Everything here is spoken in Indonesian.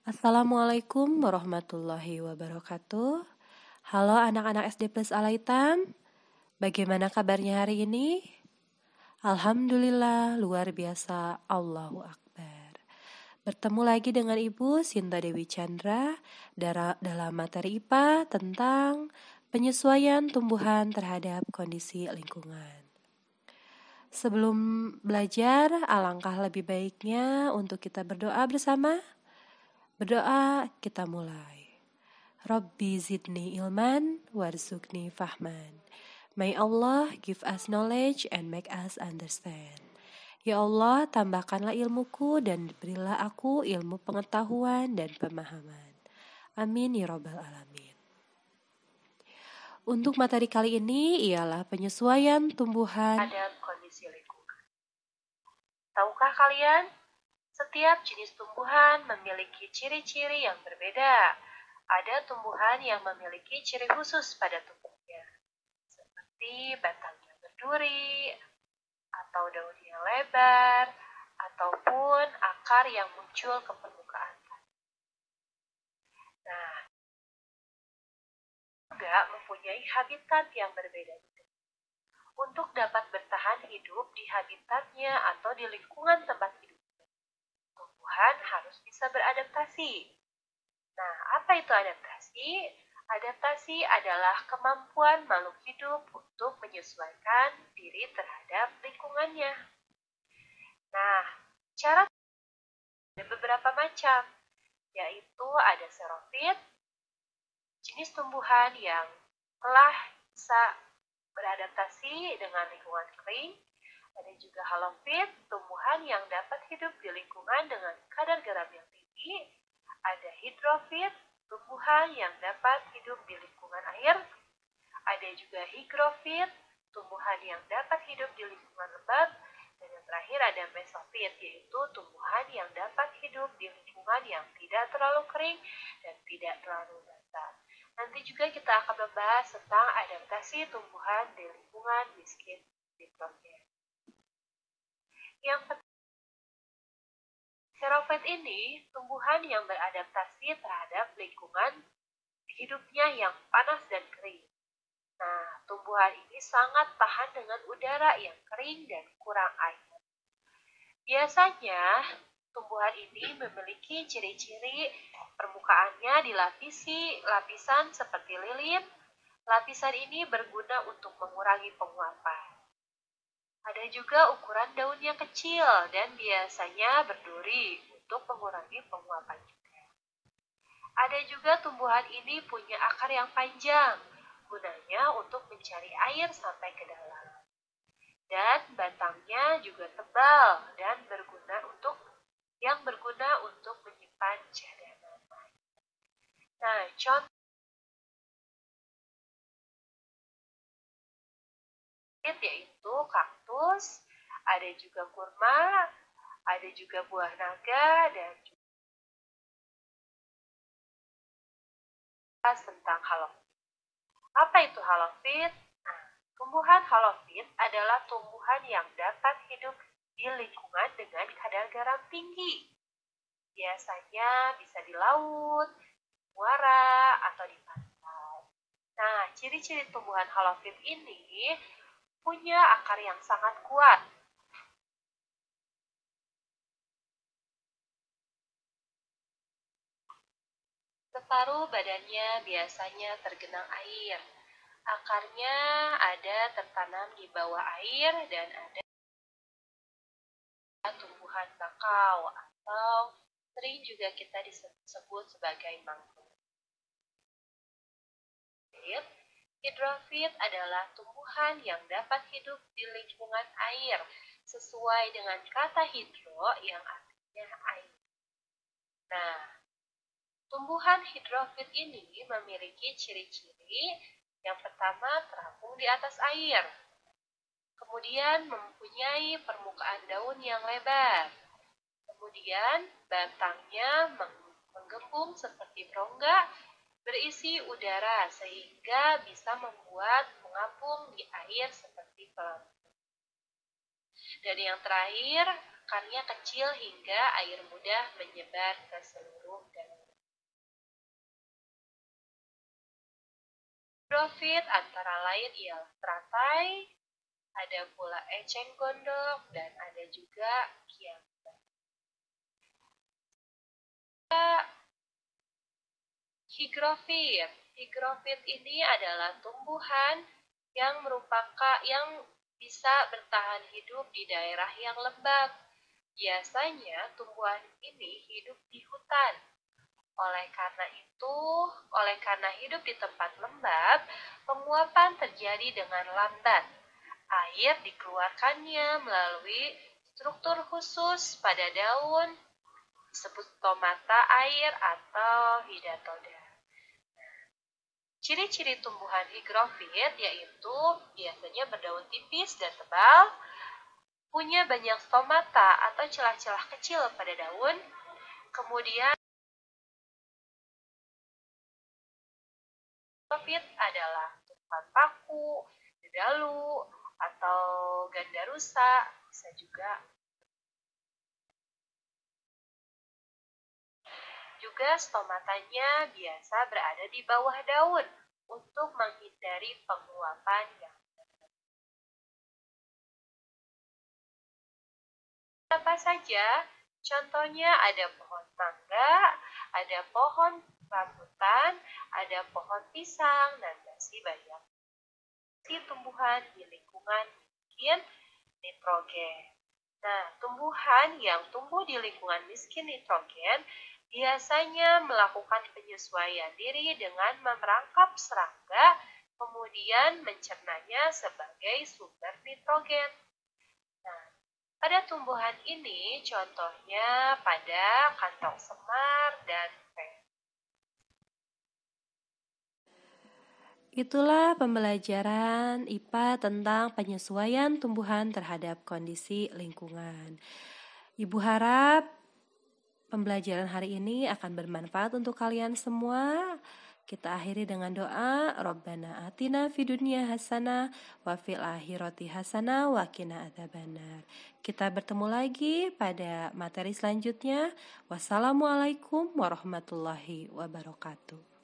Assalamualaikum warahmatullahi wabarakatuh. Halo anak-anak SD Plus Alaitam. Bagaimana kabarnya hari ini? Alhamdulillah, luar biasa. Allahu Akbar. Bertemu lagi dengan Ibu Sinta Dewi Chandra dalam materi IPA tentang penyesuaian tumbuhan terhadap kondisi lingkungan. Sebelum belajar, alangkah lebih baiknya untuk kita berdoa bersama. Berdoa, kita mulai. Rabbi zidni ilman warzuqni fahman. May Allah give us knowledge and make us understand. Ya Allah, tambahkanlah ilmuku dan berilah aku ilmu pengetahuan dan pemahaman. Amin ya rabbal alamin. Untuk materi kali ini ialah penyesuaian tumbuhan terhadap kondisi lingkungan. Tahukah kalian? Setiap jenis tumbuhan memiliki ciri-ciri yang berbeda. Ada tumbuhan yang memiliki ciri khusus pada tubuhnya, seperti batangnya berduri, atau daunnya lebar, ataupun akar yang muncul ke permukaan. Nah, juga mempunyai habitat yang berbeda. Untuk dapat bertahan hidup di habitatnya atau di lingkungan tempat hidupnya, tumbuhan harus bisa beradaptasi. Nah, apa itu adaptasi? Adaptasi adalah kemampuan makhluk hidup untuk menyesuaikan diri terhadap lingkungannya. Nah, cara ada beberapa macam, yaitu ada xerofit, jenis tumbuhan yang telah bisa beradaptasi dengan lingkungan kering. Ada juga halofit, tumbuhan yang dapat hidup di lingkungan dengan kadar garam yang tinggi. Ada hidrofit, tumbuhan yang dapat hidup di lingkungan air. Ada juga higrofit, tumbuhan yang dapat hidup di lingkungan lembab. Dan yang terakhir ada mesofit, yaitu tumbuhan yang dapat hidup di lingkungan yang tidak terlalu kering dan tidak terlalu basah. Nanti juga kita akan membahas tentang adaptasi tumbuhan di lingkungan miskin berikutnya. Yang xerofit ini tumbuhan yang beradaptasi terhadap lingkungan hidupnya yang panas dan kering. Nah, tumbuhan ini sangat tahan dengan udara yang kering dan kurang air. Biasanya, tumbuhan ini memiliki ciri-ciri permukaannya dilapisi lapisan seperti lilin. Lapisan ini berguna untuk mengurangi penguapan. Ada juga ukuran daunnya kecil dan biasanya berduri untuk mengurangi penguapan juga. Ada juga tumbuhan ini punya akar yang panjang, gunanya untuk mencari air sampai ke dalam. Dan batangnya juga tebal dan berguna untuk menyimpan cadangan air. Nah, contoh yaitu kaktus, ada juga kurma, ada juga buah naga, dan juga tentang halofit. Apa itu halofit? Nah, tumbuhan halofit adalah tumbuhan yang dapat hidup di lingkungan dengan kadar garam tinggi. Biasanya bisa di laut, muara, atau di pantai. Nah, ciri-ciri tumbuhan halofit ini punya akar yang sangat kuat. Separuh badannya biasanya tergenang air. Akarnya ada tertanam di bawah air dan ada tumbuhan bakau atau sering juga kita disebut sebagai mangrove. Hidrofit adalah tumbuhan yang dapat hidup di lingkungan air sesuai dengan kata hidro yang artinya air. Nah, tumbuhan hidrofit ini memiliki ciri-ciri. Yang pertama, terapung di atas air. Kemudian mempunyai permukaan daun yang lebar. Kemudian batangnya menggembung seperti rongga, berisi udara sehingga bisa membuat mengapung di air seperti pelampung. Dan yang terakhir, akarnya kecil hingga air mudah menyebar ke seluruh daun. Higrofit antara lain ialah teratai, ada pula eceng gondok, dan ada juga kiamba. Higrofit ini adalah tumbuhan yang bisa bertahan hidup di daerah yang lembab. Biasanya tumbuhan ini hidup di hutan. Oleh karena hidup di tempat lembab, penguapan terjadi dengan lambat. Air dikeluarkannya melalui struktur khusus pada daun, disebut stomata air atau hidatoda. Ciri-ciri tumbuhan higrofit yaitu biasanya berdaun tipis dan tebal, punya banyak stomata atau celah-celah kecil pada daun, kemudian higrofit adalah tumbuhan paku, bedalu, atau ganda rusa, bisa juga stomatanya biasa berada di bawah daun untuk menghindari penguapan yang apa saja? Contohnya ada pohon mangga, ada pohon rambutan, ada pohon pisang, dan masih banyak tumbuhan di lingkungan miskin nitrogen. Nah, tumbuhan yang tumbuh di lingkungan miskin nitrogen biasanya melakukan penyesuaian diri dengan merangkap serangga, kemudian mencernanya sebagai sumber nitrogen. Nah, pada tumbuhan ini contohnya pada kantong semar dan pea. Itulah pembelajaran IPA tentang penyesuaian tumbuhan terhadap kondisi lingkungan. Ibu harap pembelajaran hari ini akan bermanfaat untuk kalian semua. Kita akhiri dengan doa, Rabbana atina fid dunya hasanah wa fil akhirati hasanah wa qina adzabannar. Kita bertemu lagi pada materi selanjutnya. Wassalamualaikum warahmatullahi wabarakatuh.